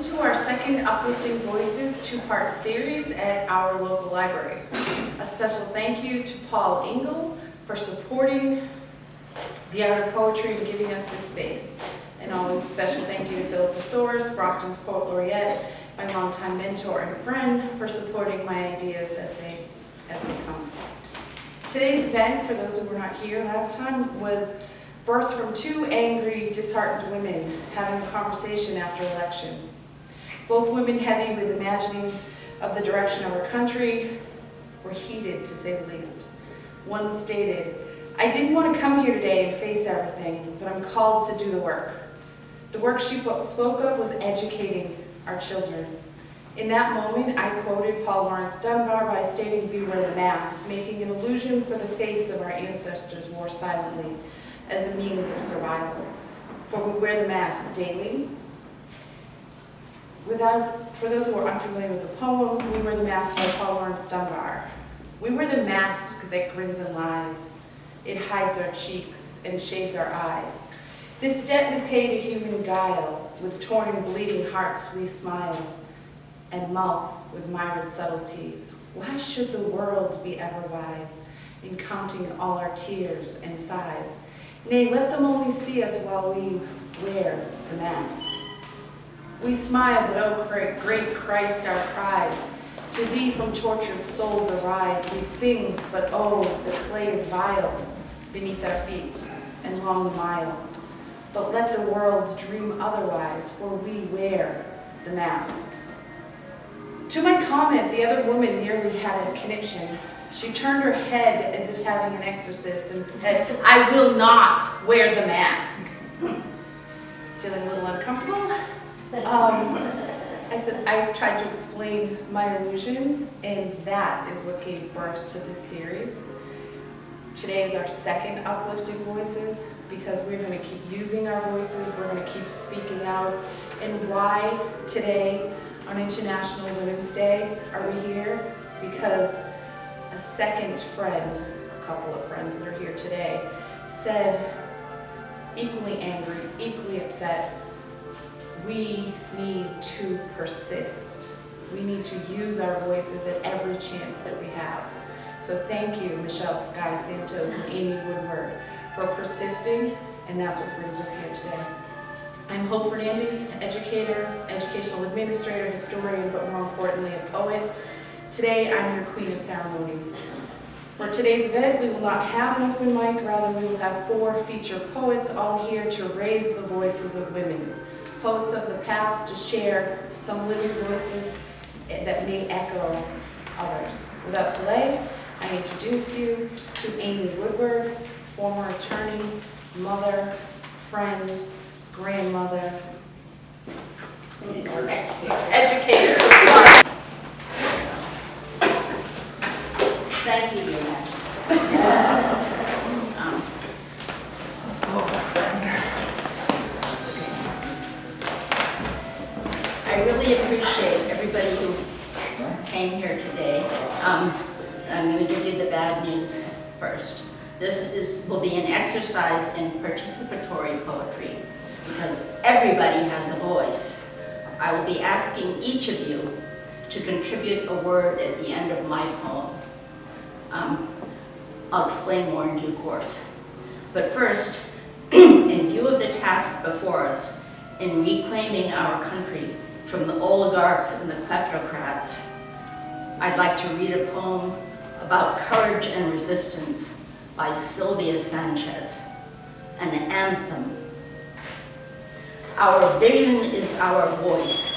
Welcome to our second Uplifting Voices two-part series at our local library. A special thank you to Paul Engel for supporting the art of poetry and giving us this space. And always special thank you to Philip Soares, Brockton's Poet Laureate, my longtime mentor and friend, for supporting my ideas as they come. Today's event, for those who were not here last time, was birthed from two angry, disheartened women having a conversation after election. Both women heavy with imaginings of the direction of our country were heated, to say the least. One stated, "I didn't want to come here today and face everything, but I'm called to do the work." The work she spoke of was educating our children. In that moment, I quoted Paul Laurence Dunbar by stating, "We wear the mask," making an allusion for the face of our ancestors wore silently as a means of survival. For we wear the mask daily. For those who are unfamiliar with the poem, We Wear the Mask by Paul Laurence Dunbar. We wear the mask that grins and lies. It hides our cheeks and shades our eyes. This debt we pay to human guile. With torn and bleeding hearts we smile, and mouth with mired subtleties. Why should the world be ever wise in counting all our tears and sighs? Nay, let them only see us while we wear the mask. We smile, but oh, great Christ, our cries to thee from tortured souls arise. We sing, but oh, the clay is vile beneath our feet and long the mile. But let the world dream otherwise, for we wear the mask. To my comment, the other woman nearly had a conniption. She turned her head as if having an exorcist and said, "I will not wear the mask." Feeling a little uncomfortable? I said, I tried to explain my illusion, and that is what gave birth to this series. Today is our second Uplifting Voices, because we're going to keep using our voices, we're going to keep speaking out. And why today, on International Women's Day, are we here? Because a second friend, a couple of friends that are here today, said, equally angry, equally upset, we need to persist. We need to use our voices at every chance that we have. So thank you, Michelle, Skye, Santos, and Amy Woodward, for persisting, and that's what brings us here today. I'm Hope Fernandes, educator, educational administrator, historian, but more importantly, a poet. Today, I'm your queen of ceremonies. For today's event, we will not have an open mic, rather we will have 4 featured poets all here to raise the voices of women. Poets of the past to share some living voices that may echo others. Without delay, I introduce you to Amy Woodward, former attorney, mother, friend, grandmother, educator. Thank you, Your Majesty. I really appreciate everybody who came here today. I'm going to give you the bad news first. This will be an exercise in participatory poetry because everybody has a voice. I will be asking each of you to contribute a word at the end of my poem. I'll explain more in due course. But first, in view of the task before us in reclaiming our country from the oligarchs and the kleptocrats, I'd like to read a poem about courage and resistance by Sylvia Sanchez, an anthem. Our vision is our voice.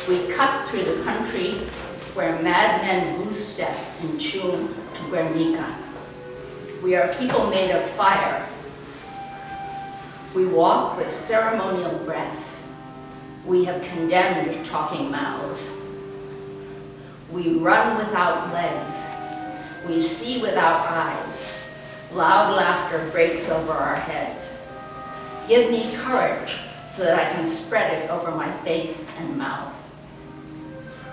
We cut through the country where madmen goose step and tune to Guernica. We are people made of fire. We walk with ceremonial breaths. We have condemned talking mouths. We run without legs. We see without eyes. Loud laughter breaks over our heads. Give me courage so that I can spread it over my face and mouth.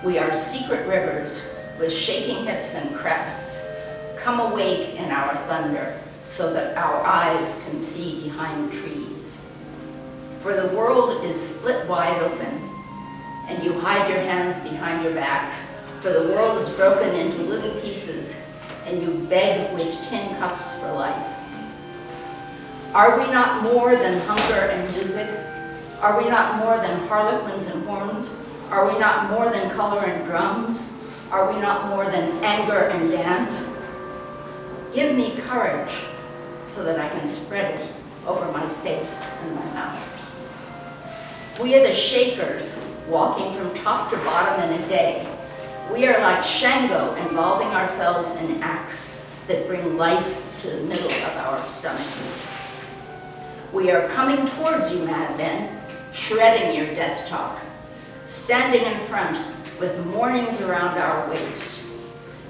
We are secret rivers with shaking hips and crests. Come awake in our thunder so that our eyes can see behind trees. For the world is split wide open and you hide your hands behind your backs, for the world is broken into little pieces, and you beg with tin cups for life. Are we not more than hunger and music? Are we not more than harlequins and horns? Are we not more than color and drums? Are we not more than anger and dance? Give me courage so that I can spread it over my face and my mouth. We are the Shakers, walking from top to bottom in a day. We are like Shango, involving ourselves in acts that bring life to the middle of our stomachs. We are coming towards you, madmen, shredding your death talk, standing in front with mournings around our waist.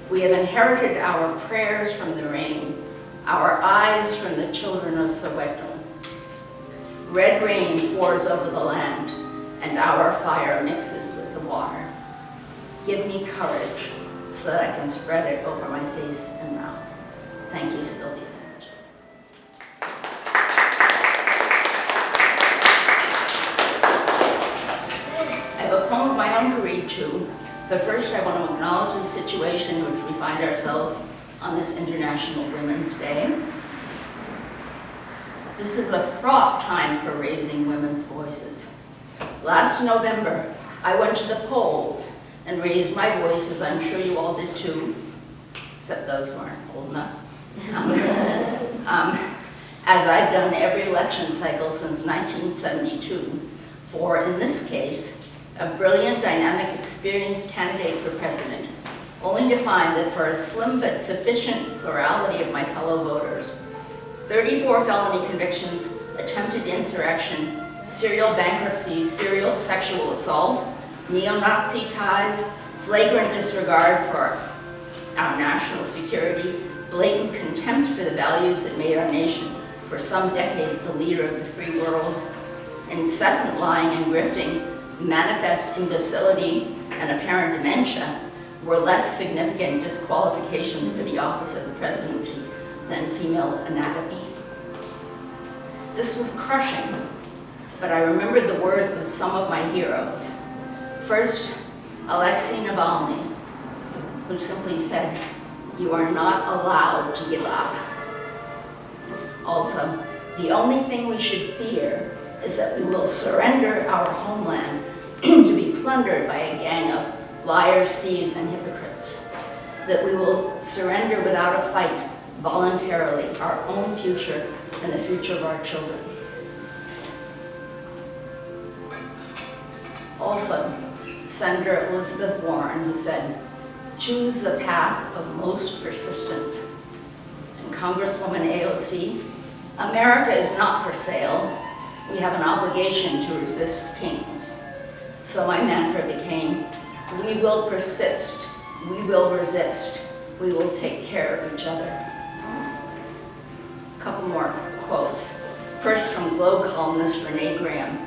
We have inherited our prayers from the rain, our eyes from the children of Soweto. Red rain pours over the land, and our fire mixes with the water. Give me courage so that I can spread it over my face and mouth. Thank you, Sylvia Sanchez. I have a poem of my own to read too, but first I want to acknowledge the situation in which we find ourselves on this International Women's Day. This is a fraught time for raising women's voices. Last November, I went to the polls and raised my voice, as I'm sure you all did too, except those who aren't old enough, as I've done every election cycle since 1972, for, in this case, a brilliant, dynamic, experienced candidate for president, only to find that for a slim but sufficient plurality of my fellow voters, 34 felony convictions, attempted insurrection, serial bankruptcy, serial sexual assault, neo-Nazi ties, flagrant disregard for our national security, blatant contempt for the values that made our nation for some decade the leader of the free world, incessant lying and grifting, manifest imbecility, and apparent dementia were less significant disqualifications for the office of the presidency than female anatomy. This was crushing, but I remembered the words of some of my heroes. First, Alexei Navalny, who simply said, "You are not allowed to give up." Also, the only thing we should fear is that we will surrender our homeland to be plundered by a gang of liars, thieves, and hypocrites. That we will surrender without a fight, voluntarily, our own future and the future of our children. Also, Senator Elizabeth Warren, who said, "Choose the path of most persistence." And Congresswoman AOC, "America is not for sale. We have an obligation to resist kings." So my mantra became, "We will persist. We will resist. We will take care of each other." A couple more quotes. First from Globe columnist Renee Graham,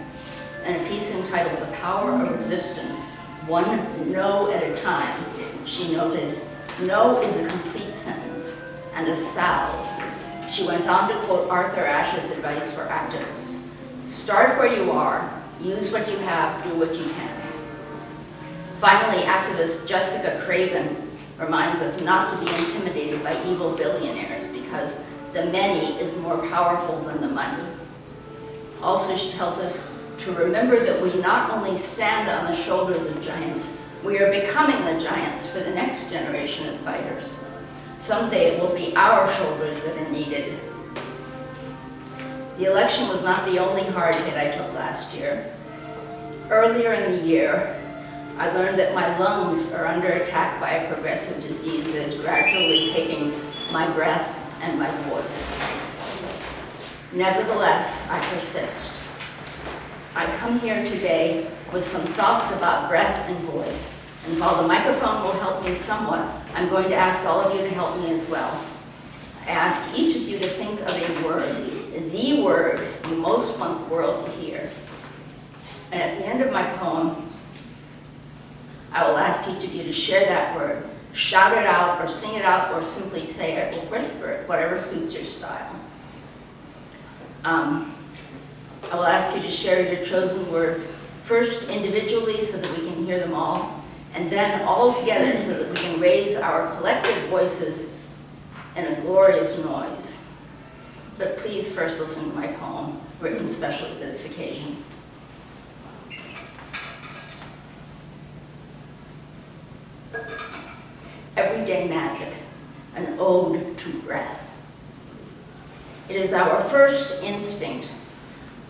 in a piece entitled "The Power of Resistance, One No at a Time," she noted, "No is a complete sentence and a salve." She went on to quote Arthur Ashe's advice for activists. "Start where you are, use what you have, do what you can." Finally, activist Jessica Craven reminds us not to be intimidated by evil billionaires because the many is more powerful than the money. Also, she tells us to remember that we not only stand on the shoulders of giants, we are becoming the giants for the next generation of fighters. Someday it will be our shoulders that are needed. The election was not the only hard hit I took last year. Earlier in the year, I learned that my lungs are under attack by a progressive disease that is gradually taking my breath and my voice. Nevertheless, I persist. I come here today with some thoughts about breath and voice, and while the microphone will help me somewhat, I'm going to ask all of you to help me as well. I ask each of you to think of a word, the word you most want the world to hear. And at the end of my poem, I will ask each of you to share that word, shout it out, or sing it out, or simply say it, or whisper it, whatever suits your style. I will ask you to share your chosen words First individually so that we can hear them all, and then all together so that we can raise our collective voices in a glorious noise. But please first listen to my poem, written especially for this occasion. Everyday magic, an ode to breath. It is our first instinct,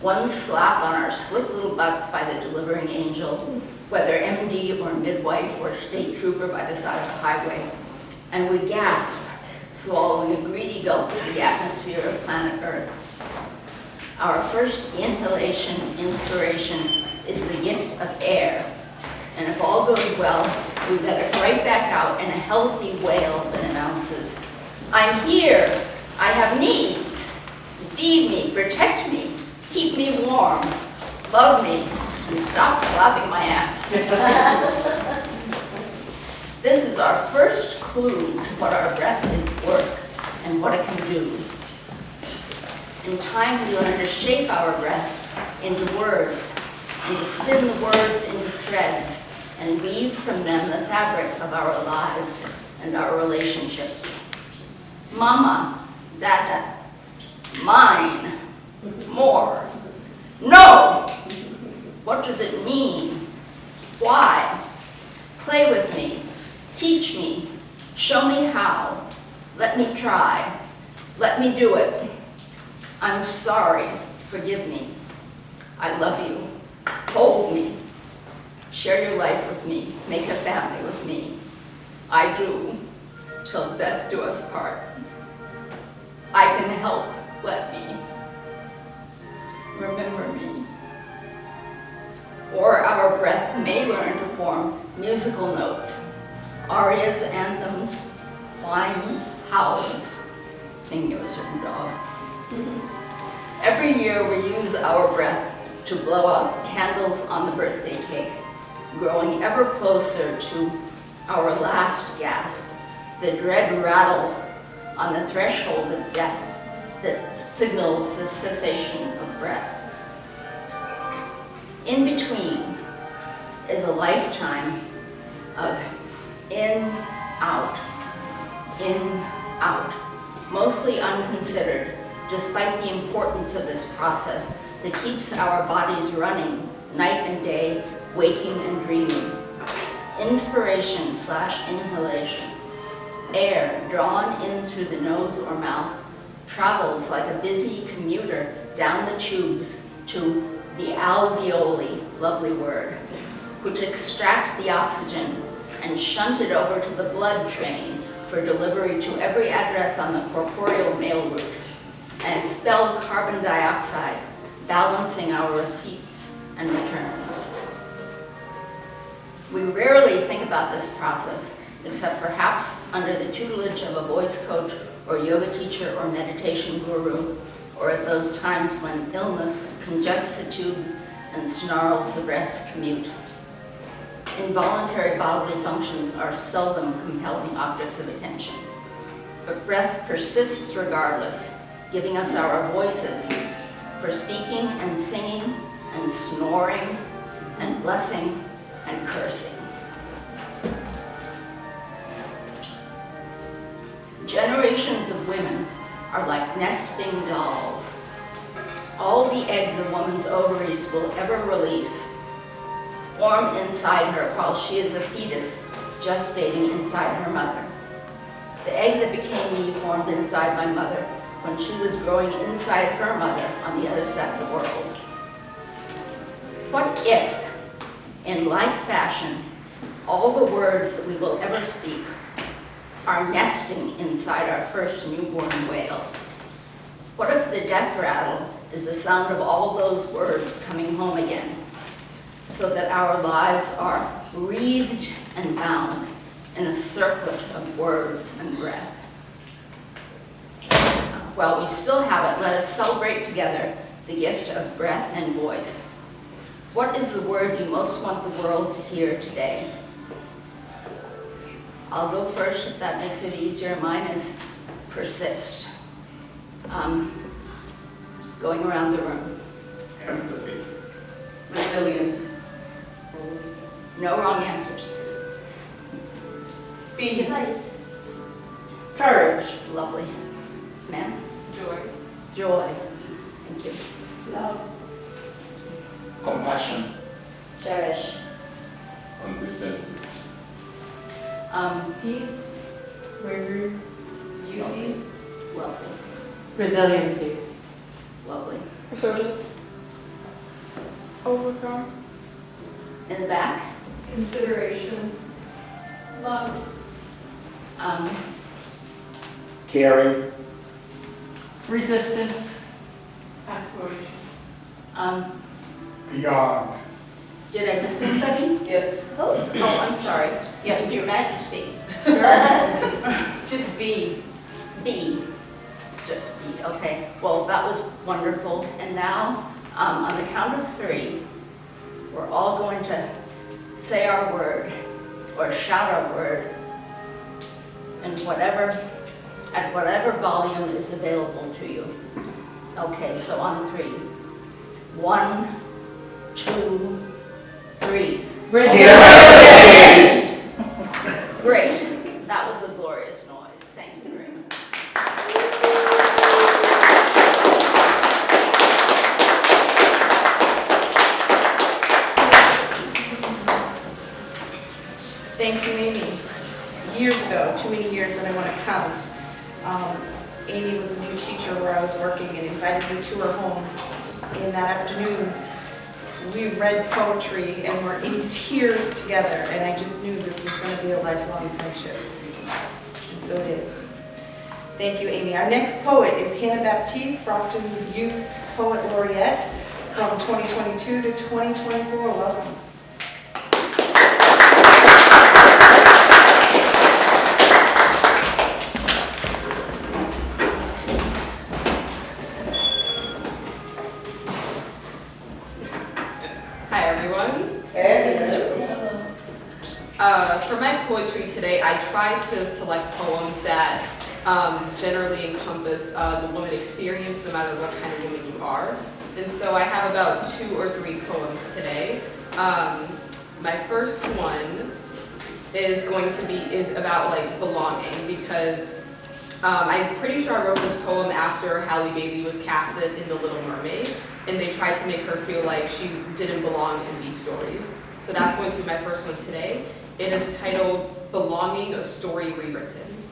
one slap on our slick little butts by the delivering angel, whether MD or midwife or state trooper by the side of the highway, and we gasp, swallowing a greedy gulp of the atmosphere of planet Earth. Our first inhalation, inspiration, is the gift of air, and if all goes well, we let it right back out in a healthy wail that announces, I'm here, I have needs, feed me, protect me, keep me warm, love me, and stop slapping my ass. This is our first clue to what our breath is worth and what it can do. In time, we learn to shape our breath into words, and to spin the words into threads, and weave from them the fabric of our lives and our relationships. Mama, dada, mine, more. No! What does it mean? Why? Play with me. Teach me. Show me how. Let me try. Let me do it. I'm sorry. Forgive me. I love you. Hold me. Share your life with me. Make a family with me. I do. Till death do us part. I can help. Let me. Remember me. Or our breath may learn to form musical notes, arias, anthems, whines, howls, thinking of a certain dog. Every year we use our breath to blow out candles on the birthday cake, growing ever closer to our last gasp, the dread rattle on the threshold of death that signals the cessation of breath. In between is a lifetime of in, out, mostly unconsidered, despite the importance of this process that keeps our bodies running night and day, waking and dreaming. Inspiration / inhalation. Air drawn in through the nose or mouth travels like a busy commuter down the tubes to the alveoli, lovely word, which extract the oxygen and shunt it over to the blood train for delivery to every address on the corporeal mail route, and expel carbon dioxide, balancing our receipts and returns. We rarely think about this process, except perhaps under the tutelage of a voice coach or yoga teacher or meditation guru, or at those times when illness congests the tubes and snarls the breath's commute. Involuntary bodily functions are seldom compelling objects of attention, but breath persists regardless, giving us our voices for speaking and singing and snoring and blessing and cursing. Generations of women are like nesting dolls. All the eggs a woman's ovaries will ever release form inside her while she is a fetus gestating inside her mother. The egg that became me formed inside my mother when she was growing inside her mother on the other side of the world. What if, in like fashion, all the words that we will ever speak are nesting inside our first newborn wail? What if the death rattle is the sound of all those words coming home again, so that our lives are wreathed and bound in a circlet of words and breath? While we still have it, let us celebrate together the gift of breath and voice. What is the word you most want the world to hear today? I'll go first if that makes it easier. Mine is persist. Just going around the room. Empathy. Resilience. No wrong answers. B. Courage. Lovely. Ma'am? Joy. Joy. Thank you. Love. Compassion. Cherish. Consistency. Peace. Bravery. Beauty. Lovely. Resiliency. Lovely. Resurgence. Overcome. In the back? Consideration. Love. Caring. Resistance. Aspiration. Beyond. Did I miss anybody? Yes. Oh, I'm sorry. Yes, Your Majesty. Just B. B. Just B. Okay. Well, that was wonderful. And now, on the count of 3, we're all going to say our word or shout our word and at whatever volume is available to you. Okay, so on 3. 1, 2, 3. Resilience. Great. That was a glorious noise. Thank you very much. Thank you, Amy. Years ago, too many years that I want to count, Amy was a new teacher where I was working and invited me to her home. And that afternoon, we read poetry and were in tears together, and I just knew this was going to be a lifelong friendship. And so it is. Thank you, Amy. Our next poet is Hannah Baptiste, Brockton Youth Poet Laureate from 2022 to 2024. Welcome. Hi everyone. For my poetry today, I tried to select poems that generally encompass the woman experience, no matter what kind of woman you are. And so I have about 2 or 3 poems today. My first one is about like belonging, because I'm pretty sure I wrote this poem after Halle Bailey was casted in The Little Mermaid, and they tried to make her feel like she didn't belong in these stories. So that's going to be my first one today. It is titled Belonging, a Story Rewritten.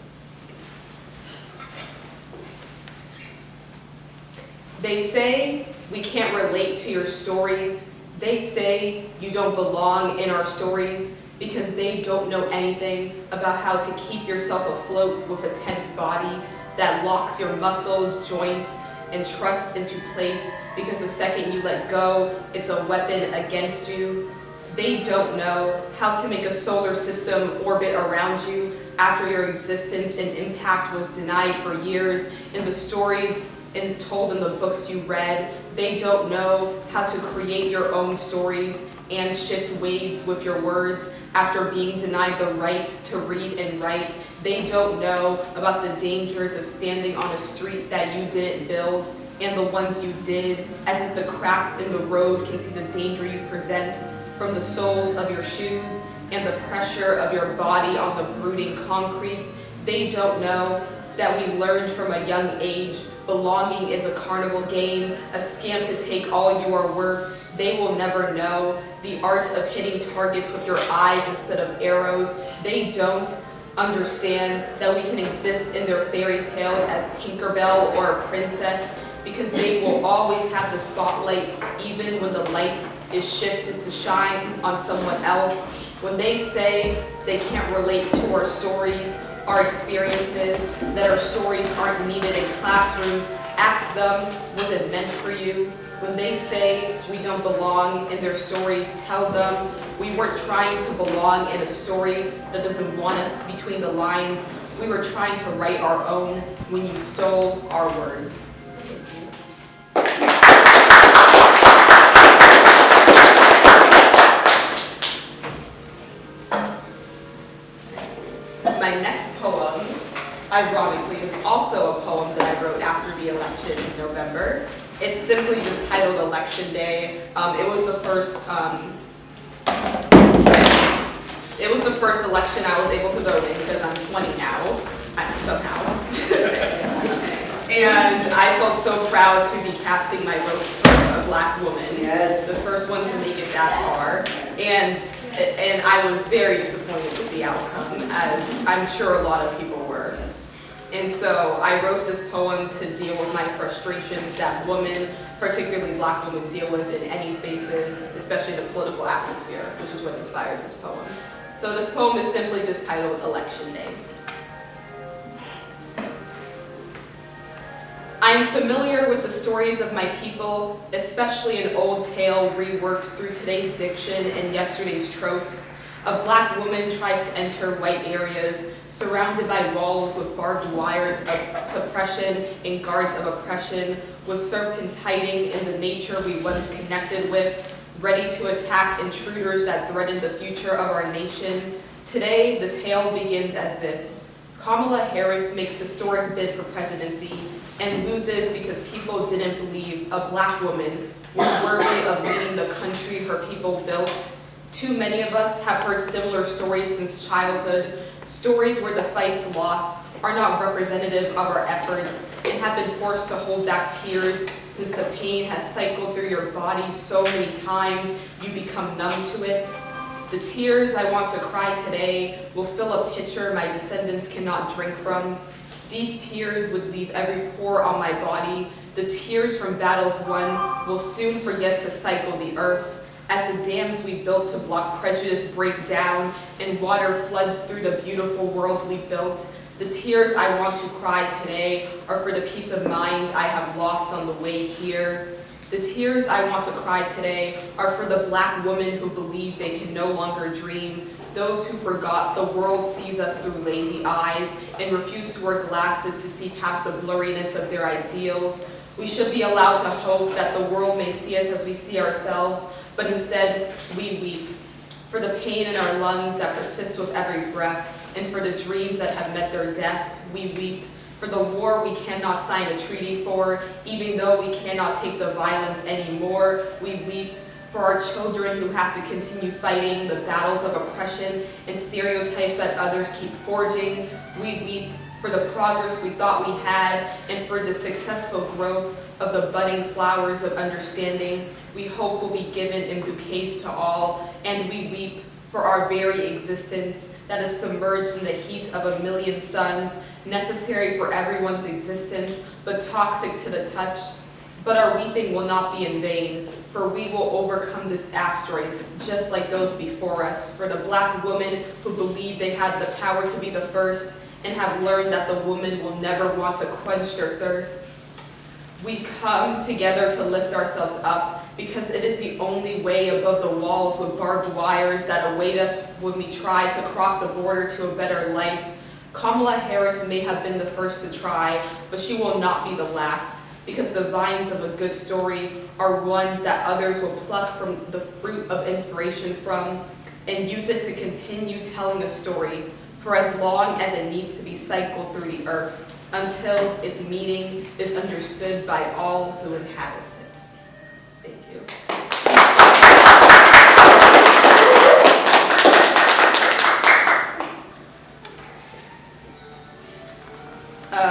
They say we can't relate to your stories. They say you don't belong in our stories because they don't know anything about how to keep yourself afloat with a tense body that locks your muscles, joints, and trust into place, because the second you let go, it's a weapon against you. They don't know how to make a solar system orbit around you after your existence and impact was denied for years in the stories and told in the books you read. They don't know how to create your own stories and shift waves with your words after being denied the right to read and write. They don't know about the dangers of standing on a street that you didn't build and the ones you did, as if the cracks in the road can see the danger you present from the soles of your shoes and the pressure of your body on the brooding concrete. They don't know that we learned from a young age belonging is a carnival game, a scam to take all you are worth. They will never know the art of hitting targets with your eyes instead of arrows. They don't understand that we can exist in their fairy tales as Tinkerbell or a princess, because they will always have the spotlight even when the light is shifted to shine on someone else. When they say they can't relate to our stories, our experiences, that our stories aren't needed in classrooms, ask them, was it meant for you? When they say we don't belong in their stories, tell them we weren't trying to belong in a story that doesn't want us between the lines. We were trying to write our own when you stole our words. My next poem, ironically, is also a poem that I wrote after the election in November. It's simply just titled Election Day. It was the first It was the first election I was able to vote in because I'm 20 now, somehow. And I felt so proud to be casting my vote for a Black woman. Yes. The first one to make it that far. And I was very disappointed with the outcome, as I'm sure a lot of people were. And so I wrote this poem to deal with my frustrations that women, particularly Black women, deal with in any spaces, especially the political atmosphere, which is what inspired this poem. So this poem is simply just titled Election Day. I'm familiar with the stories of my people, especially an old tale reworked through today's diction and yesterday's tropes. A Black woman tries to enter white areas, surrounded by walls with barbed wires of suppression and guards of oppression, with serpents hiding in the nature we once connected with, ready to attack intruders that threaten the future of our nation. Today, the tale begins as this. Kamala Harris makes historic bid for presidency and loses because people didn't believe a Black woman was worthy of leading the country her people built. Too many of us have heard similar stories since childhood, stories where the fights lost are not representative of our efforts and have been forced to hold back tears since the pain has cycled through your body so many times you become numb to it. The tears I want to cry today will fill a pitcher my descendants cannot drink from. These tears would leave every pore on my body. The tears from battles won will soon forget to cycle the earth. As the dams we built to block prejudice break down and water floods through the beautiful world we built, the tears I want to cry today are for the peace of mind I have lost on the way here. The tears I want to cry today are for the Black women who believe they can no longer dream, those who forgot the world sees us through lazy eyes and refuse to wear glasses to see past the blurriness of their ideals. We should be allowed to hope that the world may see us as we see ourselves, but instead we weep for the pain in our lungs that persist with every breath, and for the dreams that have met their death. We weep for the war we cannot sign a treaty for, even though we cannot take the violence anymore. We weep for our children who have to continue fighting the battles of oppression and stereotypes that others keep forging. We weep for the progress we thought we had and for the successful growth of the budding flowers of understanding we hope will be given in bouquets to all. And we weep for our very existence that is submerged in the heat of a million suns, necessary for everyone's existence, but toxic to the touch. But our weeping will not be in vain, for we will overcome this asteroid, just like those before us. For the Black women who believe they had the power to be the first and have learned that the woman will never want to quench their thirst. We come together to lift ourselves up because it is the only way above the walls with barbed wires that await us when we try to cross the border to a better life. Kamala Harris may have been the first to try, but she will not be the last, because the vines of a good story are ones that others will pluck from the fruit of inspiration from and use it to continue telling a story for as long as it needs to be cycled through the earth until its meaning is understood by all who inhabit it. Thank you.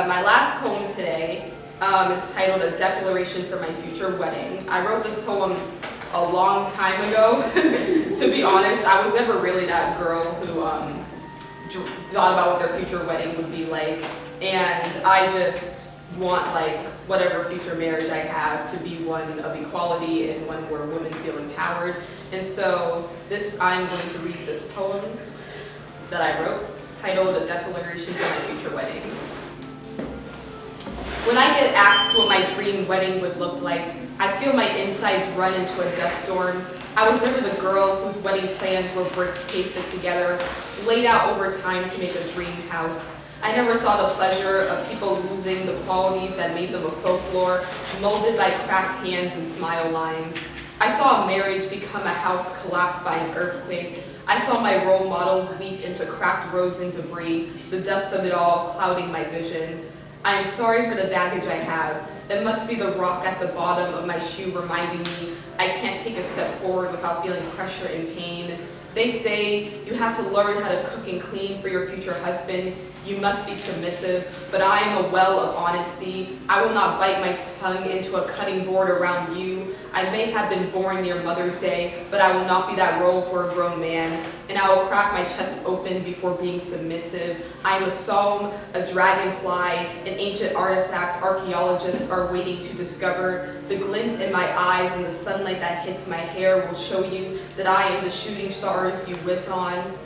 My last poem today is titled A Declaration for My Future Wedding. I wrote this poem a long time ago. To be honest, I was never really that girl who thought about what their future wedding would be like. And I just want, like, whatever future marriage I have to be one of equality and one where women feel empowered. And so I'm going to read this poem that I wrote, titled A Declaration for My Future Wedding. When I get asked what my dream wedding would look like, I feel my insides run into a dust storm. I was never the girl whose wedding plans were bricks pasted together, laid out over time to make a dream house. I never saw the pleasure of people losing the qualities that made them a folklore, molded by cracked hands and smile lines. I saw a marriage become a house collapsed by an earthquake. I saw my role models leak into cracked roads and debris, the dust of it all clouding my vision. I am sorry for the baggage I have. It must be the rock at the bottom of my shoe reminding me I can't take a step forward without feeling pressure and pain. They say you have to learn how to cook and clean for your future husband. You must be submissive, but I am a well of honesty. I will not bite my tongue into a cutting board around you. I may have been born near Mother's Day, but I will not be that role for a grown man. And I will crack my chest open before being submissive. I am a psalm, a dragonfly, an ancient artifact archaeologists are waiting to discover. The glint in my eyes and the sunlight that hits my hair will show you that I am the shooting stars you wish on.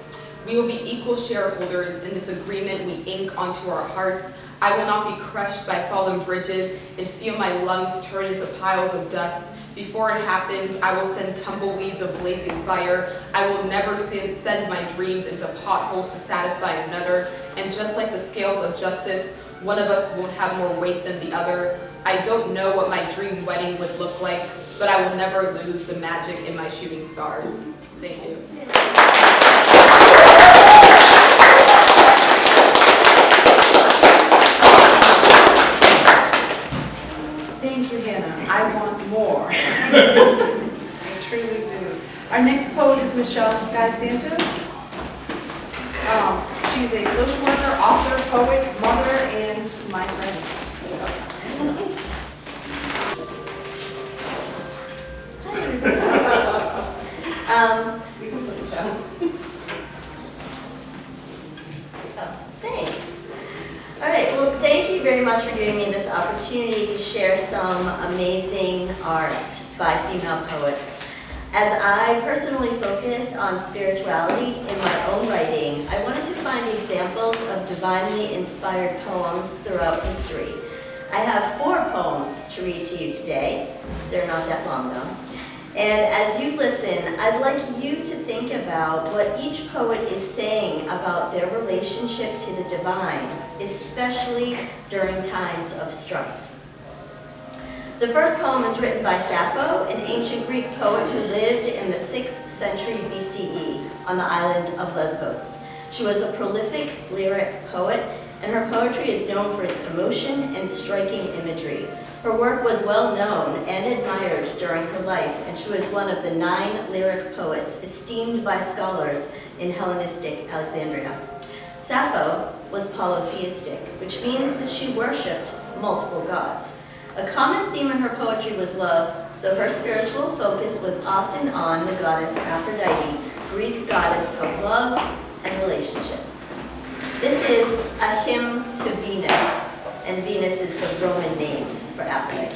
We will be equal shareholders in this agreement we ink onto our hearts. I will not be crushed by fallen bridges and feel my lungs turn into piles of dust. Before it happens, I will send tumbleweeds of blazing fire. I will never send my dreams into potholes to satisfy another. And just like the scales of justice, one of us won't have more weight than the other. I don't know what my dream wedding would look like, but I will never lose the magic in my shooting stars. Thank you. Thank you, Hannah. I want more. I truly do. Our next poet is Michelle Skye Santos. She's a social worker, author, poet, mother, and my friend. We can put it down. Thanks. All right, well, thank you very much for giving me this opportunity to share some amazing art by female poets. As I personally focus on spirituality in my own writing, I wanted to find examples of divinely inspired poems throughout history. I have 4 poems to read to you today. They're not that long, though. And as you listen, I'd like you to think about what each poet is saying about their relationship to the divine, especially during times of strife. The first poem is written by Sappho, an ancient Greek poet who lived in the 6th century BCE on the island of Lesbos. She was a prolific lyric poet, and her poetry is known for its emotion and striking imagery. Her work was well known and admired during her life, and she was one of the 9 lyric poets esteemed by scholars in Hellenistic Alexandria. Sappho was polytheistic, which means that she worshipped multiple gods. A common theme in her poetry was love, so her spiritual focus was often on the goddess Aphrodite, Greek goddess of love and relationships. This is a hymn to Venus, and Venus is the Roman name for Aphrodite.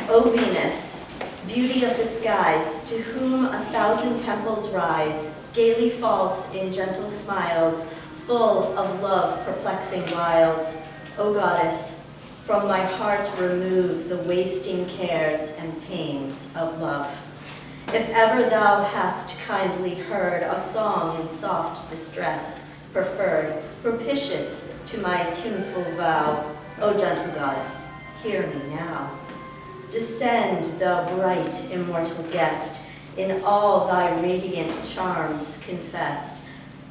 O Venus, beauty of the skies, to whom 1,000 temples rise, gaily false in gentle smiles, full of love perplexing wiles. O goddess, from my heart remove the wasting cares and pains of love. If ever thou hast kindly heard a song in soft distress, preferred, propitious to my tuneful vow, O gentle goddess, hear me now. Descend, thou bright immortal guest, in all thy radiant charms confessed.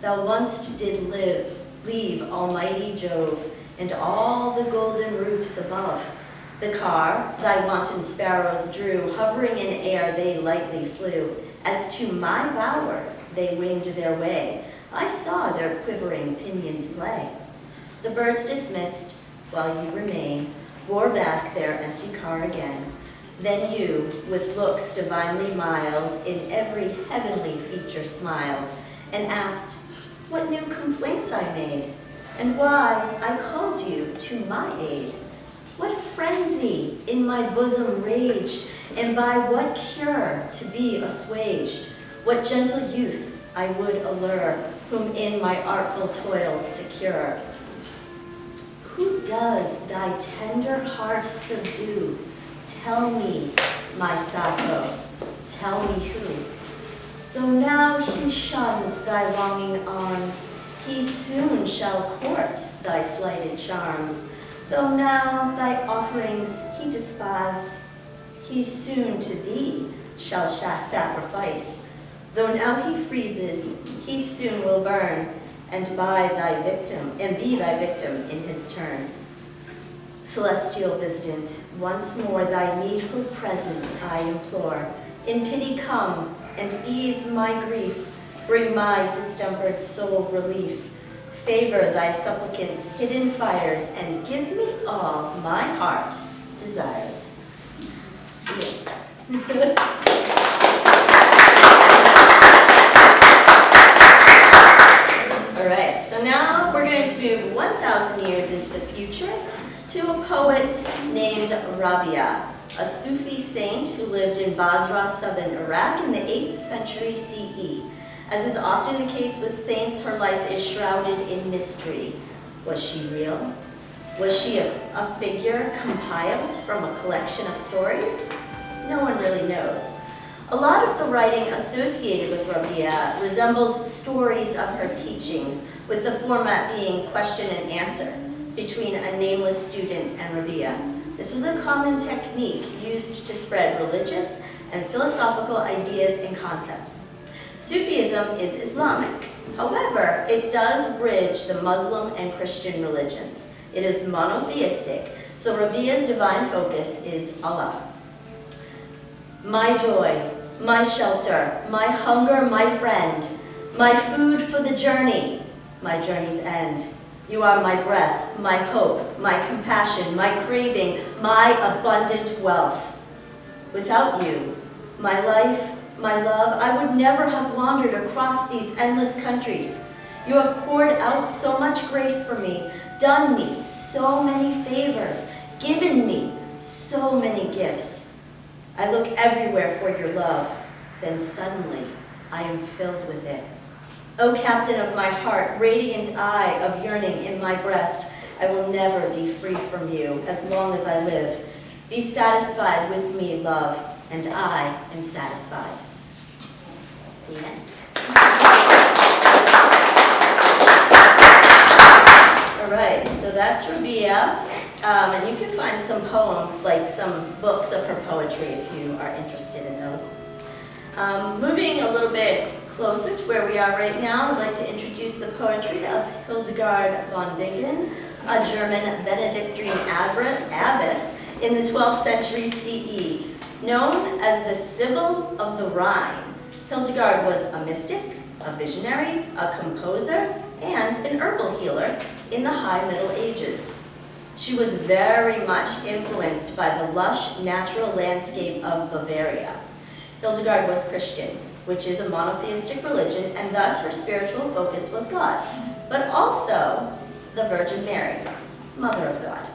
Thou once did leave almighty Jove, and all the golden roofs above. The car thy wanton sparrows drew, hovering in air they lightly flew. As to my bower they winged their way, I saw their quivering pinions play. The birds dismissed, while you remain, bore back their empty car again. Then you, with looks divinely mild, in every heavenly feature smiled, and asked what new complaints I made, and why I called you to my aid. What frenzy in my bosom raged, and by what cure to be assuaged? What gentle youth I would allure, whom in my artful toils secure? Who does thy tender heart subdue? Tell me, my Sappho, tell me who. Though now he shuns thy longing arms, he soon shall court thy slighted charms. Though now thy offerings he despise, he soon to thee shall sacrifice. Though now he freezes, he soon will burn, and be thy victim in his turn. Celestial visitant, once more thy needful presence I implore. In pity come, and ease my grief. Bring my distempered soul relief. Favor thy supplicants' hidden fires, and give me all my heart desires. All right, so now we're going to move 1,000 years into the future to a poet named Rabia, a Sufi saint who lived in Basra, southern Iraq in the 8th century CE. As is often the case with saints, her life is shrouded in mystery. Was she real? Was she a figure compiled from a collection of stories? No one really knows. A lot of the writing associated with Rabia resembles stories of her teachings, with the format being question and answer between a nameless student and Rabia. This was a common technique used to spread religious and philosophical ideas and concepts. Sufism is Islamic. However, it does bridge the Muslim and Christian religions. It is monotheistic, so Rabia's divine focus is Allah. My joy, my shelter, my hunger, my friend, my food for the journey, my journey's end. You are my breath, my hope, my compassion, my craving, my abundant wealth. Without you, my life, my love, I would never have wandered across these endless countries. You have poured out so much grace for me, done me so many favors, given me so many gifts. I look everywhere for your love, then suddenly I am filled with it. O captain of my heart, radiant eye of yearning in my breast, I will never be free from you as long as I live. Be satisfied with me, love, and I am satisfied. The end. All right, so that's Rabia, and you can find some poems, like some books of her poetry if you are interested in those. Moving a little bit closer to where we are right now, I'd like to introduce the poetry of Hildegard von Bingen, a German Benedictine abbess in the 12th century CE. Known as the Sibyl of the Rhine, Hildegard was a mystic, a visionary, a composer, and an herbal healer in the High Middle Ages. She was very much influenced by the lush natural landscape of Bavaria. Hildegard was Christian, which is a monotheistic religion, and thus her spiritual focus was God, but also the Virgin Mary, Mother of God.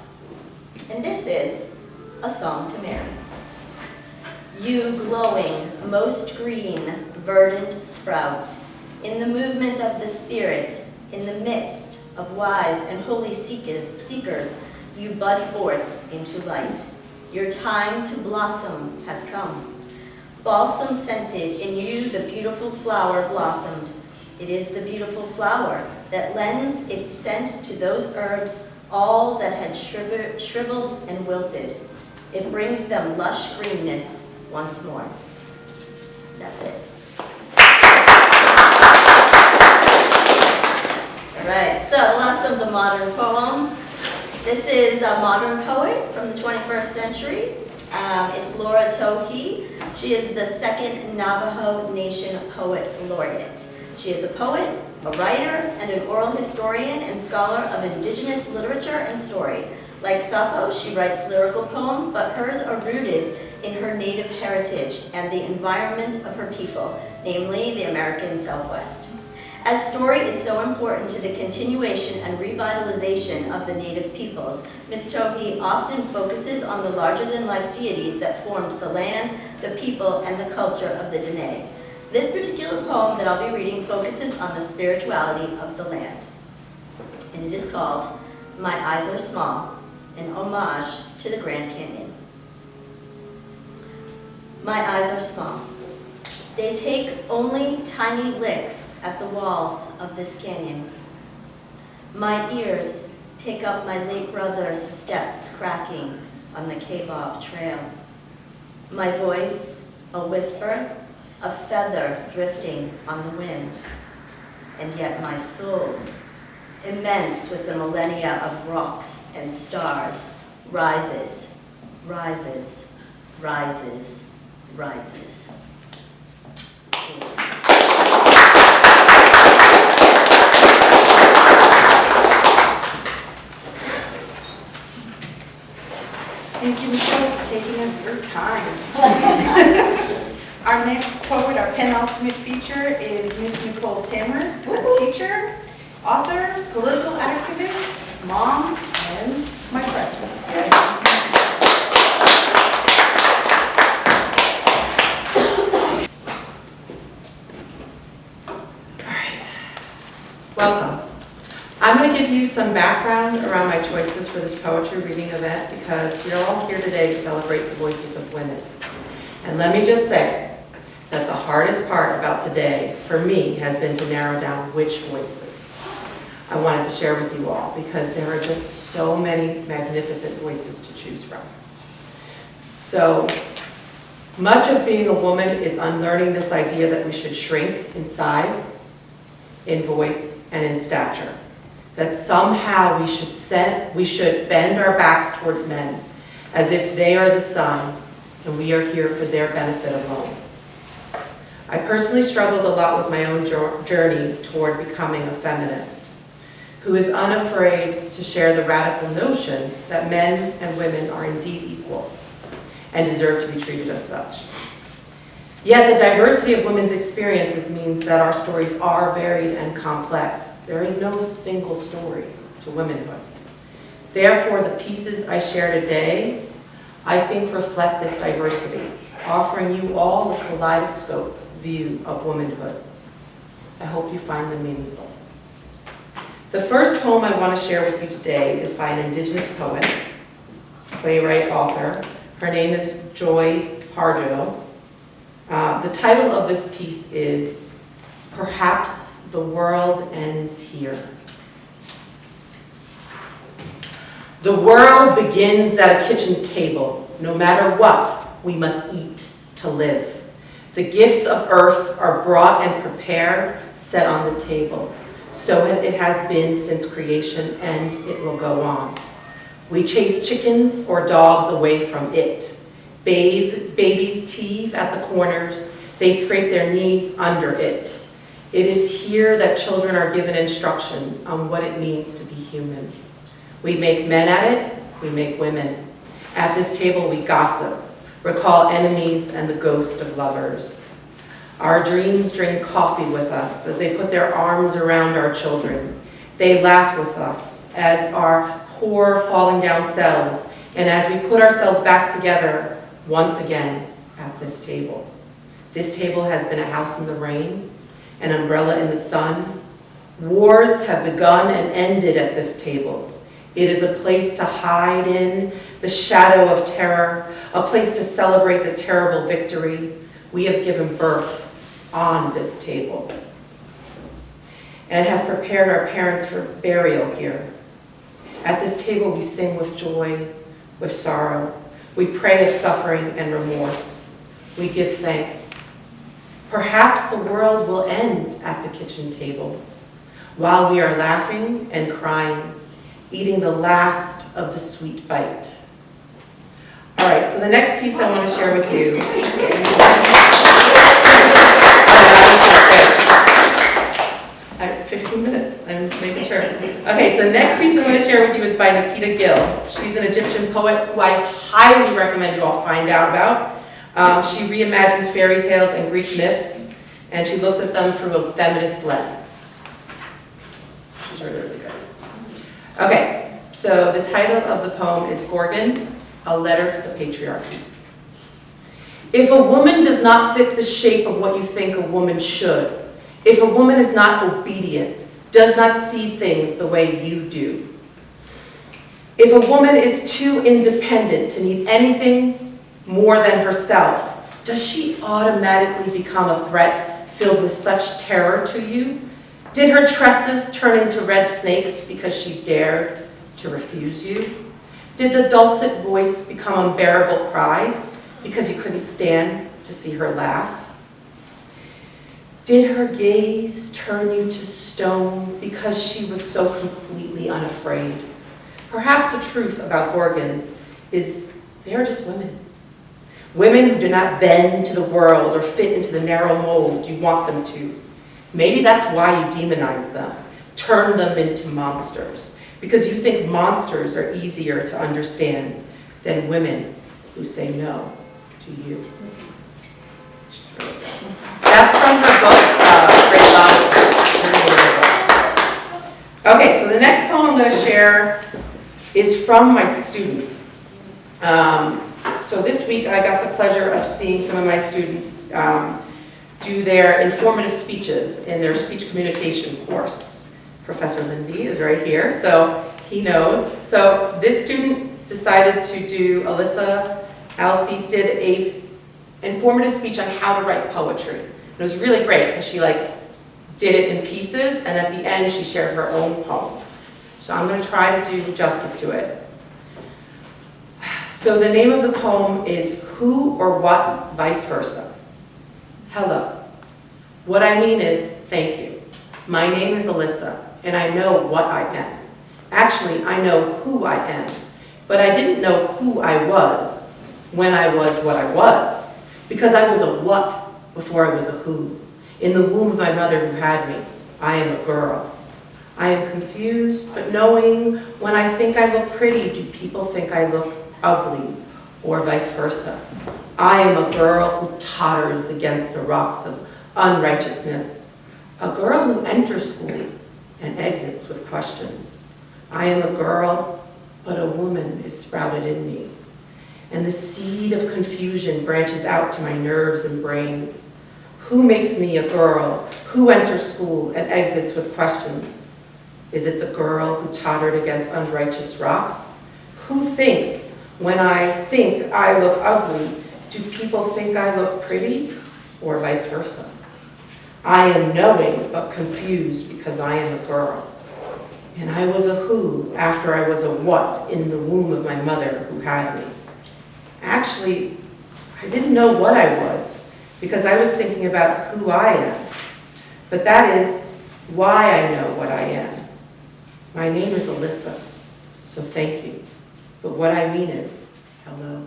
And this is a song to Mary. You glowing, most green, verdant sprout, in the movement of the Spirit, in the midst of wise and holy seekers, you bud forth into light. Your time to blossom has come. Balsam scented, in you the beautiful flower blossomed. It is the beautiful flower that lends its scent to those herbs, all that had shriveled and wilted. It brings them lush greenness once more. That's it. All right, so the last one's a modern poem. This is a modern poet from the 21st century. It's Laura Tohi. She is the second Navajo Nation Poet Laureate. She is a poet, a writer, and an oral historian and scholar of indigenous literature and story. Like Sappho, she writes lyrical poems, but hers are rooted in her native heritage and the environment of her people, namely the American Southwest. As story is so important to the continuation and revitalization of the native peoples, Ms. Tohi often focuses on the larger-than-life deities that formed the land, the people, and the culture of the Dene. This particular poem that I'll be reading focuses on the spirituality of the land. And it is called My Eyes Are Small, an homage to the Grand Canyon. My eyes are small. They take only tiny licks at the walls of this canyon. My ears pick up my late brother's steps cracking on the Kabob Trail. My voice, a whisper, a feather drifting on the wind. And yet my soul, immense with the millennia of rocks and stars, rises, rises, rises, rises. Thank you, Michelle, for taking us through time. Our next poet, our penultimate feature is Miss Nicole Tamarisk, a teacher, author, political activist, mom, and my friend. Welcome. I'm going to give you some background around my choices for this poetry reading event because we are all here today to celebrate the voices of women. And let me just say that the hardest part about today for me has been to narrow down which voices I wanted to share with you all because there are just so many magnificent voices to choose from. So much of being a woman is unlearning this idea that we should shrink in size, in voice, and in stature. That somehow we should bend our backs towards men as if they are the sun and we are here for their benefit alone. I personally struggled a lot with my own journey toward becoming a feminist, who is unafraid to share the radical notion that men and women are indeed equal and deserve to be treated as such. Yet the diversity of women's experiences means that our stories are varied and complex. There is no single story to womanhood. Therefore, the pieces I share today, I think, reflect this diversity, offering you all a kaleidoscope view of womanhood. I hope you find them meaningful. The first poem I want to share with you today is by an Indigenous poet, playwright, author. Her name is Joy Pardo. The title of this piece is Perhaps the World Ends Here. The world begins at a kitchen table. No matter what, we must eat to live. The gifts of earth are brought and prepared, set on the table. So it has been since creation, and it will go on. We chase chickens or dogs away from it. Babies teethe at the corners. They scrape their knees under it. It is here that children are given instructions on what it means to be human. We make men at it, we make women. At this table we gossip, recall enemies and the ghost of lovers. Our dreams drink coffee with us as they put their arms around our children. They laugh with us as our poor falling down selves and as we put ourselves back together once again at this table. This table has been a house in the rain, an umbrella in the sun. Wars have begun and ended at this table. It is a place to hide in the shadow of terror, a place to celebrate the terrible victory. We have given birth on this table and have prepared our parents for burial here. At this table we sing with joy, with sorrow. We pray of suffering and remorse. We give thanks. Perhaps the world will end at the kitchen table while we are laughing and crying, eating the last of the sweet bite. All right, so the next piece I want to share with you. I have 15 minutes, I'm making sure. Okay, so the next piece I'm going to share with you is by Nikita Gill. She's an Egyptian poet who I highly recommend you all find out about. She reimagines fairy tales and Greek myths, and she looks at them through a feminist lens. She's really, really good. Okay, so the title of the poem is Gorgon, a letter to the patriarchy. If a woman does not fit the shape of what you think a woman should, if a woman is not obedient, does not see things the way you do, if a woman is too independent to need anything more than herself, does she automatically become a threat filled with such terror to you? Did her tresses turn into red snakes because she dared to refuse you? Did the dulcet voice become unbearable cries because you couldn't stand to see her laugh? Did her gaze turn you to stone because she was so completely unafraid? Perhaps the truth about Gorgons is they are just women. Women who do not bend to the world or fit into the narrow mold you want them to. Maybe that's why you demonize them, turn them into monsters, because you think monsters are easier to understand than women who say no to you. She's really good. That's from her book, Great Love. Okay, so the next poem I'm going to share is from my student. So this week I got the pleasure of seeing some of my students do their informative speeches in their speech communication course. Professor Lindy is right here, so he knows. So this student decided to do, Alyssa Alcee did a informative speech on how to write poetry. It was really great because she did it in pieces, and at the end she shared her own poem. So I'm going to try to do justice to it. So the name of the poem is Who or What, Vice Versa. Hello. What I mean is, thank you. My name is Alyssa, and I know what I am. Actually, I know who I am, but I didn't know who I was when I was what I was, because I was a what before I was a who. In the womb of my mother who had me, I am a girl. I am confused, but knowing when I think I look pretty, do people think I look ugly, or vice versa? I am a girl who totters against the rocks of unrighteousness, a girl who enters school and exits with questions. I am a girl, but a woman is sprouted in me, and the seed of confusion branches out to my nerves and brains. Who makes me a girl? Who enters school and exits with questions? Is it the girl who tottered against unrighteous rocks? Who thinks when I think I look ugly, do people think I look pretty, or vice versa? I am knowing but confused because I am a girl. And I was a who after I was a what in the womb of my mother who had me. Actually, I didn't know what I was because I was thinking about who I am. But that is why I know what I am. My name is Alyssa, so thank you. But what I mean is, hello.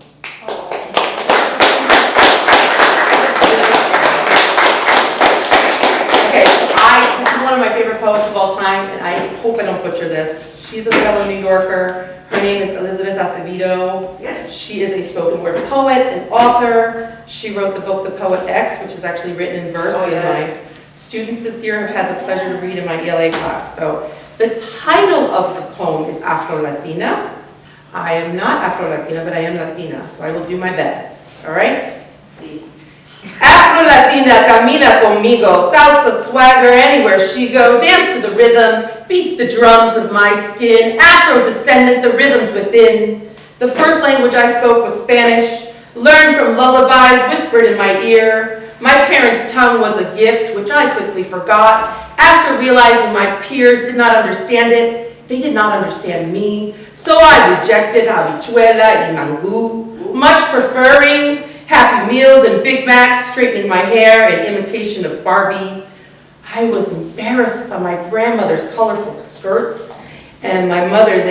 Okay, this is one of my favorite poets of all time, and I hope I don't butcher this. She's a fellow New Yorker. Her name is Elizabeth Acevedo. Yes. She is a spoken word poet and author. She wrote the book The Poet X, which is actually written in verse. My students this year have had the pleasure to read in my ELA class. So the title of the poem is Afro-Latina. I am not Afro-Latina, but I am Latina, so I will do my best. All right? See. Afro-Latina, camina conmigo, salsa swagger anywhere she go, dance to the rhythm, beat the drums of my skin, Afro-descendant, the rhythms within. The first language I spoke was Spanish, learned from lullabies whispered in my ear. My parents' tongue was a gift, which I quickly forgot. After realizing my peers did not understand it, they did not understand me, so I rejected habichuela y mango, much preferring Happy Meals and Big Macs, straightening my hair in imitation of Barbie. I was embarrassed by my grandmother's colorful skirts and my mother's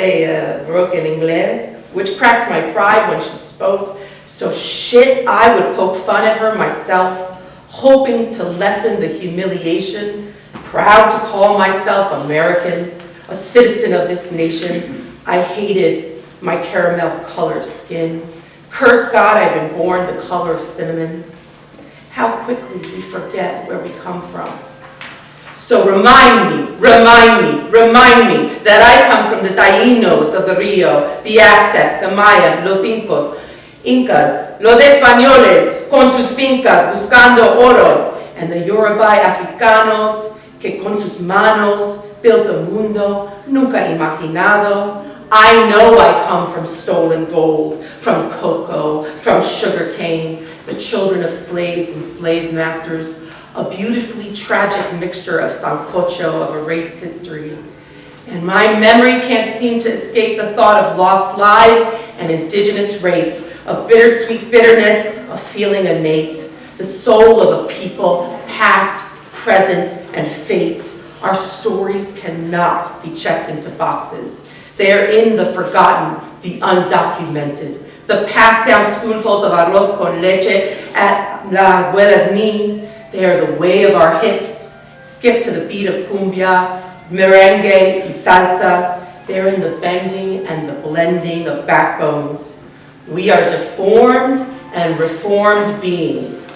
broken English, which cracked my pride when she spoke. So shit, I would poke fun at her myself, hoping to lessen the humiliation, proud to call myself American, a citizen of this nation. I hated my caramel-colored skin. Curse God, I've been born the color of cinnamon. How quickly we forget where we come from. So remind me that I come from the Taínos of the Rio, the Aztec, the Maya, los Incas, los Españoles con sus fincas buscando oro, and the Yoruba Africanos que con sus manos built a mundo nunca imaginado. I know I come from stolen gold, from cocoa, from sugar cane, the children of slaves and slave masters, a beautifully tragic mixture of sancocho of a race history. And my memory can't seem to escape the thought of lost lives and indigenous rape, of bittersweet bitterness, of feeling innate, the soul of a people, past, present, and fate. Our stories cannot be checked into boxes. They are in the forgotten, the undocumented, the passed down spoonfuls of arroz con leche at la abuela's knee. They are the way of our hips, skip to the beat of cumbia, merengue y salsa. They're in the bending and the blending of backbones. We are deformed and reformed beings.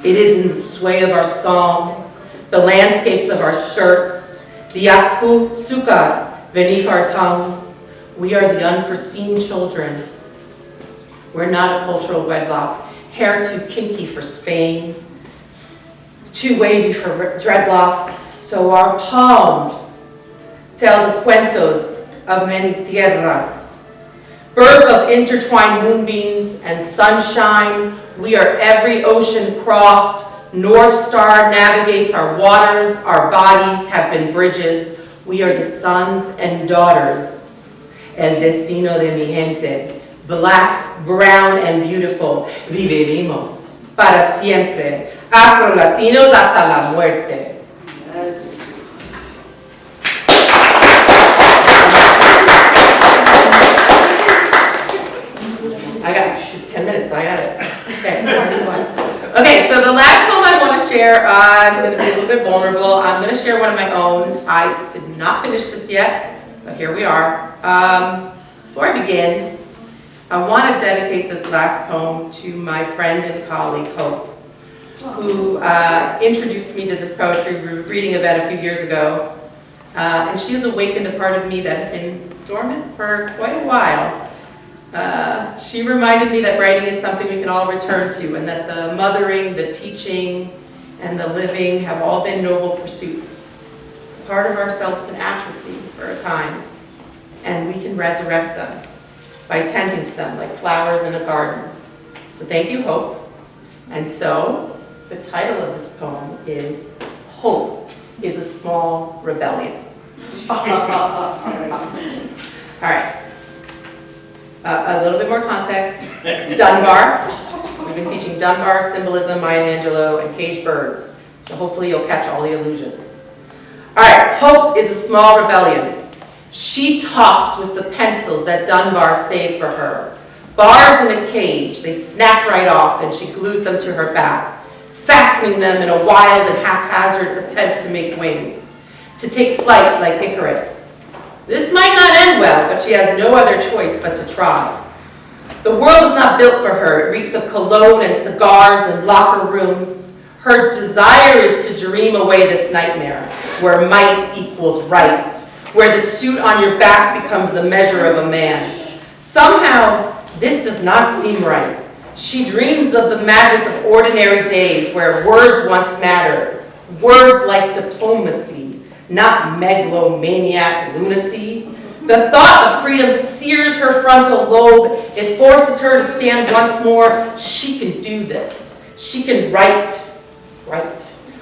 It is in the sway of our song, the landscapes of our skirts, the asku sukar beneath our tongues. We are the unforeseen children. We're not a cultural wedlock, hair too kinky for Spain, too wavy for dreadlocks, so our palms tell the cuentos of many tierras. Birth of intertwined moonbeams and sunshine, we are every ocean crossed. North Star navigates our waters, our bodies have been bridges. We are the sons and daughters. El destino de mi gente, black, brown, and beautiful. Viviremos para siempre, Afro-Latinos hasta la muerte. Yes. I got it. It's 10 minutes, so I got it. Okay, okay, so the last poem I want to share, I'm going to be a little bit vulnerable. I'm going to share one of my own. I did not finish this yet, but here we are. Before I begin, I want to dedicate this last poem to my friend and colleague, Hope, who introduced me to this poetry reading event a few years ago. And she has awakened a part of me that had been dormant for quite a while. She reminded me that writing is something we can all return to, and that the mothering, the teaching, and the living have all been noble pursuits. Part of ourselves can atrophy for a time, and we can resurrect them by tending to them like flowers in a garden. So thank you, Hope. And so the title of this poem is Hope is a Small Rebellion. All right. A little bit more context. Dunbar. We've been teaching Dunbar, symbolism, Maya Angelou, and caged birds. So hopefully you'll catch all the illusions. All right, Hope is a small rebellion. She talks with the pencils that Dunbar saved for her. Bars in a cage, they snap right off, and she glues them to her back, fastening them in a wild and haphazard attempt to make wings, to take flight like Icarus. This might not end well, but she has no other choice but to try. The world is not built for her. It reeks of cologne and cigars and locker rooms. Her desire is to dream away this nightmare, where might equals right, where the suit on your back becomes the measure of a man. Somehow, this does not seem right. She dreams of the magic of ordinary days, where words once mattered, words like diplomacy, not megalomaniac lunacy. The thought of freedom sears her frontal lobe. It forces her to stand once more. She can do this. She can write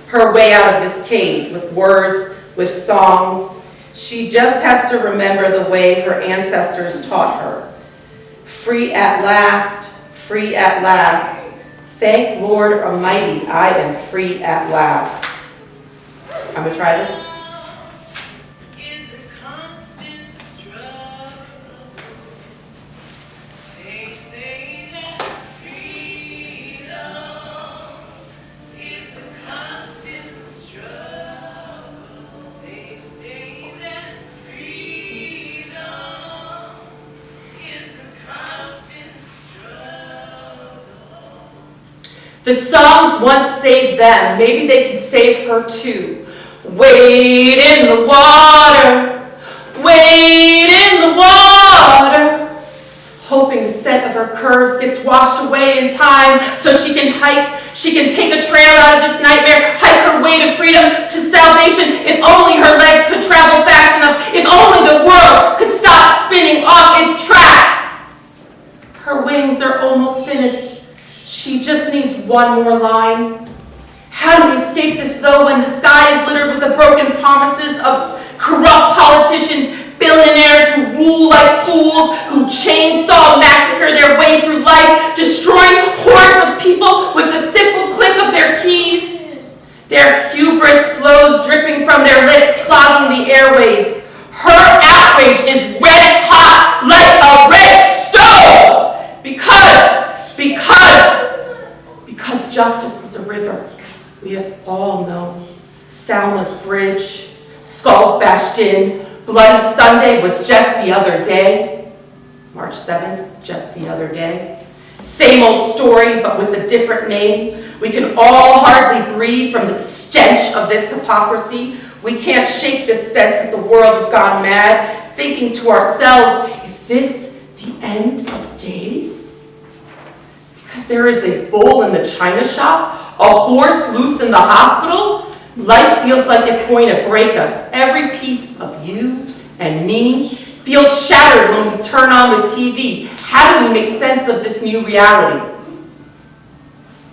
her way out of this cage with words, with songs. She just has to remember the way her ancestors taught her. Free at last, free at last. Thank Lord Almighty, I am free at last. I'm gonna try this. The songs once saved them. Maybe they can save her too. Wade in the water, wade in the water. Hoping the scent of her curves gets washed away in time so she can hike, she can take a trail out of this nightmare, hike her way to freedom, to salvation. If only her legs could travel fast enough, if only the world could stop spinning off its tracks. Her wings are almost finished. She just needs one more line. How do we escape this, though, when the sky is littered with the broken promises of corrupt politicians, billionaires who rule like fools, who chainsaw massacre their way through life, destroying hordes of people with the simple click of their keys? Their hubris flows dripping from their lips, clogging the airways. Her outrage is red hot like a red stove! Because justice is a river we have all known. Salma's Bridge, skulls bashed in, Bloody Sunday was just the other day. March 7th, just the other day. Same old story, but with a different name. We can all hardly breathe from the stench of this hypocrisy. We can't shake this sense that the world has gone mad, thinking to ourselves, is this the end of days? Because there is a bull in the china shop, a horse loose in the hospital, life feels like it's going to break us. Every piece of you and me feels shattered when we turn on the TV. How do we make sense of this new reality?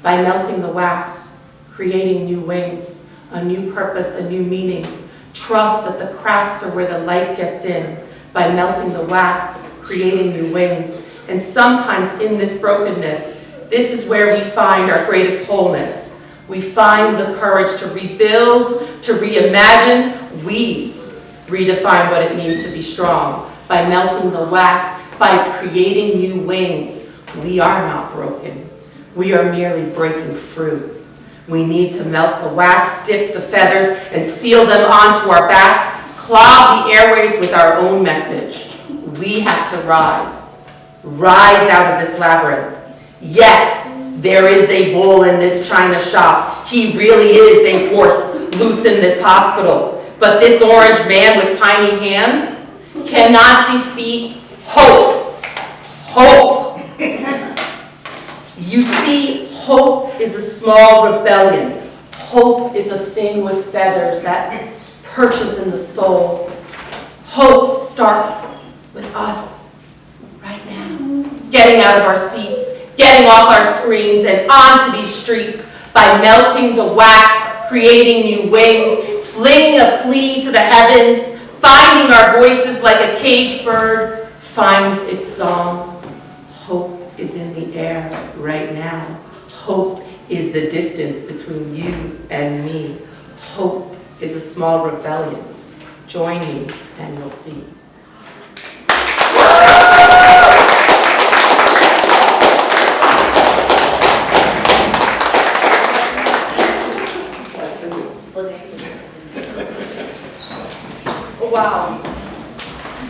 By melting the wax, creating new wings, a new purpose, a new meaning. Trust that the cracks are where the light gets in. By melting the wax, creating new wings. And sometimes in this brokenness, this is where we find our greatest wholeness. We find the courage to rebuild, to reimagine. We redefine what it means to be strong. By melting the wax, by creating new wings. We are not broken. We are merely breaking fruit. We need to melt the wax, dip the feathers, and seal them onto our backs, clog the airways with our own message. We have to rise. Rise out of this labyrinth. Yes, there is a bull in this china shop. He really is a horse loose in this hospital. But this orange man with tiny hands cannot defeat hope. Hope. You see, hope is a small rebellion. Hope is a thing with feathers that perches in the soul. Hope starts with us right now. Getting out of our seats, getting off our screens and onto these streets by melting the wax, creating new wings, flinging a plea to the heavens, finding our voices like a caged bird finds its song. Hope is in the air right now. Hope is the distance between you and me. Hope is a small rebellion. Join me and you'll see. Wow.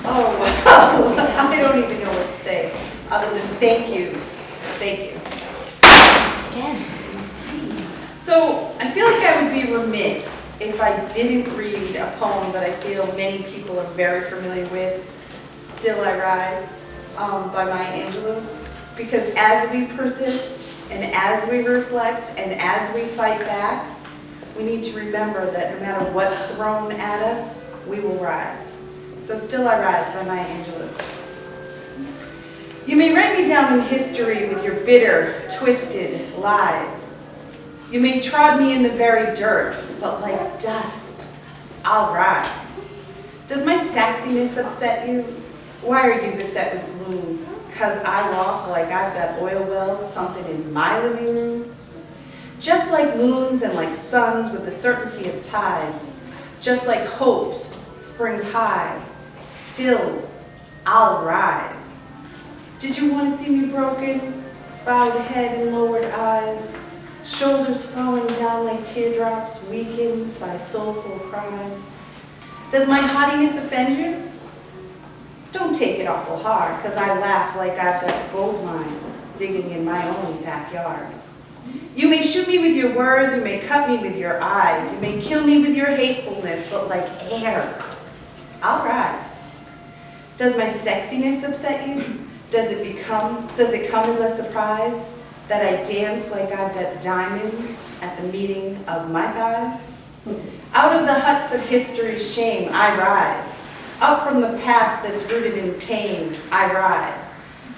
Oh, wow. I don't even know what to say other than thank you. Thank you. Again. So I feel like I would be remiss if I didn't read a poem that I feel many people are very familiar with, Still I Rise, by Maya Angelou. Because as we persist and as we reflect and as we fight back, we need to remember that no matter what's thrown at us, we will rise. So Still I Rise by Maya Angelou. You may write me down in history with your bitter, twisted lies. You may trod me in the very dirt, but like dust, I'll rise. Does my sassiness upset you? Why are you beset with gloom? 'Cause I walk like I've got oil wells pumping in my living room? Just like moons and like suns with the certainty of tides, just like hopes springs high, still I'll rise. Did you want to see me broken, bowed head and lowered eyes, shoulders falling down like teardrops, weakened by soulful cries? Does my haughtiness offend you? Don't take it awful hard, 'cause I laugh like I've got gold mines digging in my own backyard. You may shoot me with your words, you may cut me with your eyes, you may kill me with your hatefulness, but like air, I'll rise. Does my sexiness upset you? Does it come as a surprise that I dance like I've got diamonds at the meeting of my thighs? Out of the huts of history's shame, I rise. Up from the past that's rooted in pain, I rise.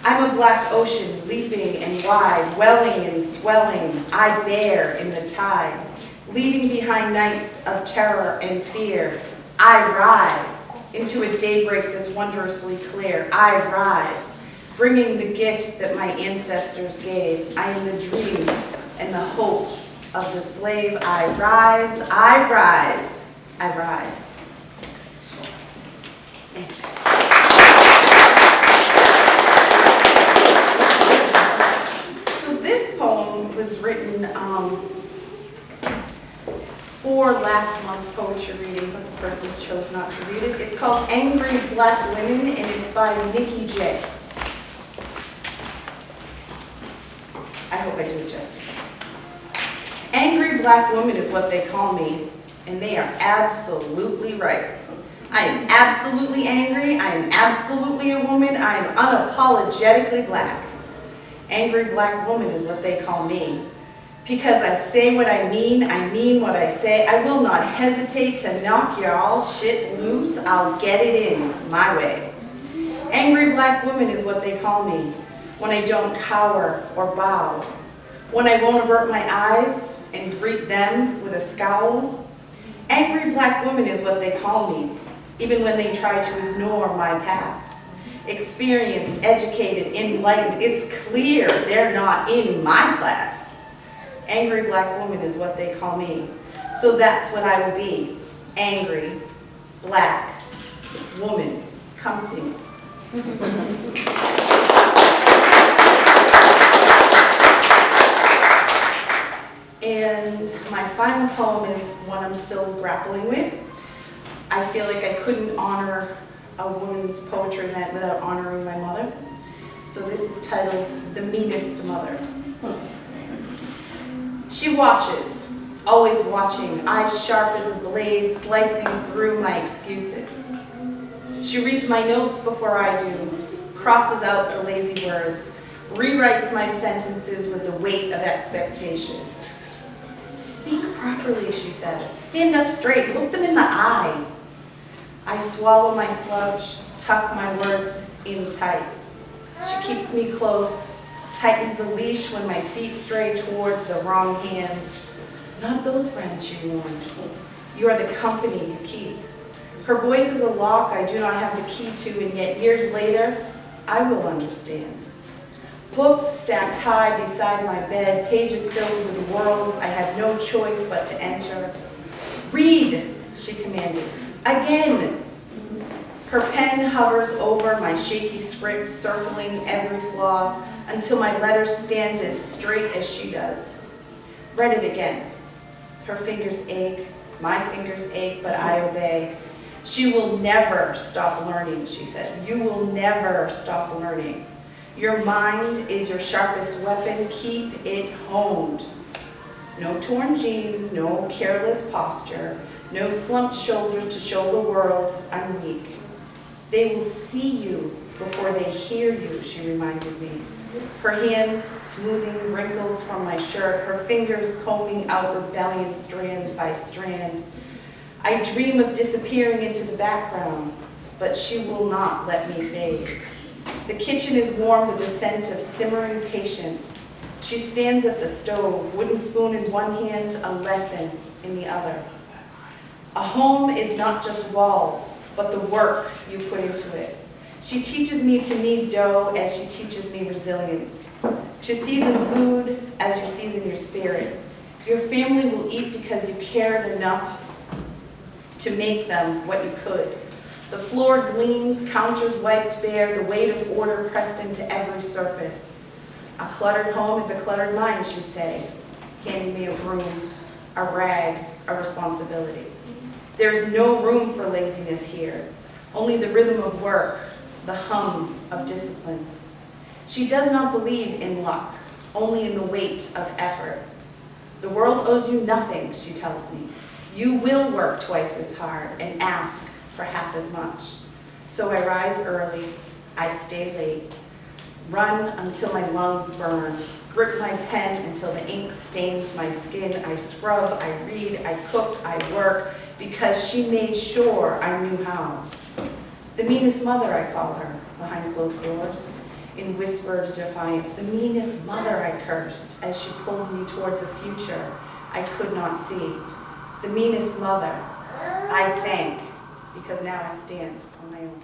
I'm a black ocean, leaping and wide, welling and swelling, I bear in the tide. Leaving behind nights of terror and fear, I rise into a daybreak that's wondrously clear. I rise, bringing the gifts that my ancestors gave. I am the dream and the hope of the slave. I rise, I rise, I rise. Thank you. So this poem was written for last month's poetry reading, but the person chose not to read it. It's called Angry Black Women, and it's by Nikki J. I hope I do it justice. Angry black woman is what they call me, and they are absolutely right. I am absolutely angry, I am absolutely a woman, I am unapologetically black. Angry black woman is what they call me. Because I say what I mean what I say. I will not hesitate to knock your all shit loose, I'll get it in my way. Angry black woman is what they call me. When I don't cower or bow. When I won't avert my eyes and greet them with a scowl. Angry black woman is what they call me, even when they try to ignore my path. Experienced, educated, enlightened, it's clear they're not in my class. Angry black woman is what they call me. So that's what I will be. Angry, black, woman. Come see me. And my final poem is one I'm still grappling with. I feel like I couldn't honor a woman's poetry event without honoring my mother. So this is titled The Meanest Mother. She watches, always watching, eyes sharp as a blade, slicing through my excuses. She reads my notes before I do, crosses out her lazy words, rewrites my sentences with the weight of expectation. Speak properly, she says. Stand up straight, look them in the eye. I swallow my sludge, tuck my words in tight. She keeps me close, tightens the leash when my feet stray towards the wrong hands. Not those friends, she warned. You are the company you keep. Her voice is a lock I do not have the key to, and yet years later, I will understand. Books stacked high beside my bed, pages filled with worlds I had no choice but to enter. Read, she commanded, again. Her pen hovers over my shaky script, circling every flaw, until my letters stand as straight as she does. Read it again. Her fingers ache, my fingers ache, but I obey. She will never stop learning, she says. You will never stop learning. Your mind is your sharpest weapon. Keep it honed. No torn jeans, no careless posture, no slumped shoulders to show the world I'm weak. They will see you before they hear you, she reminded me. Her hands smoothing wrinkles from my shirt, her fingers combing out rebellion strand by strand. I dream of disappearing into the background, but she will not let me fade. The kitchen is warm with the scent of simmering patience. She stands at the stove, wooden spoon in one hand, a lesson in the other. A home is not just walls, but the work you put into it. She teaches me to knead dough as she teaches me resilience. To season food as you season your spirit. Your family will eat because you cared enough to make them what you could. The floor gleams, counters wiped bare, the weight of order pressed into every surface. A cluttered home is a cluttered mind, she'd say, handing me a broom, a rag, a responsibility. There's no room for laziness here, only the rhythm of work, the hum of discipline. She does not believe in luck, only in the weight of effort. The world owes you nothing, she tells me. You will work twice as hard and ask for half as much. So I rise early, I stay late, run until my lungs burn, grip my pen until the ink stains my skin. I scrub, I read, I cook, I work, because she made sure I knew how. The meanest mother, I call her, behind closed doors, in whispered defiance. The meanest mother, I cursed, as she pulled me towards a future I could not see. The meanest mother, I thank, because now I stand on my own.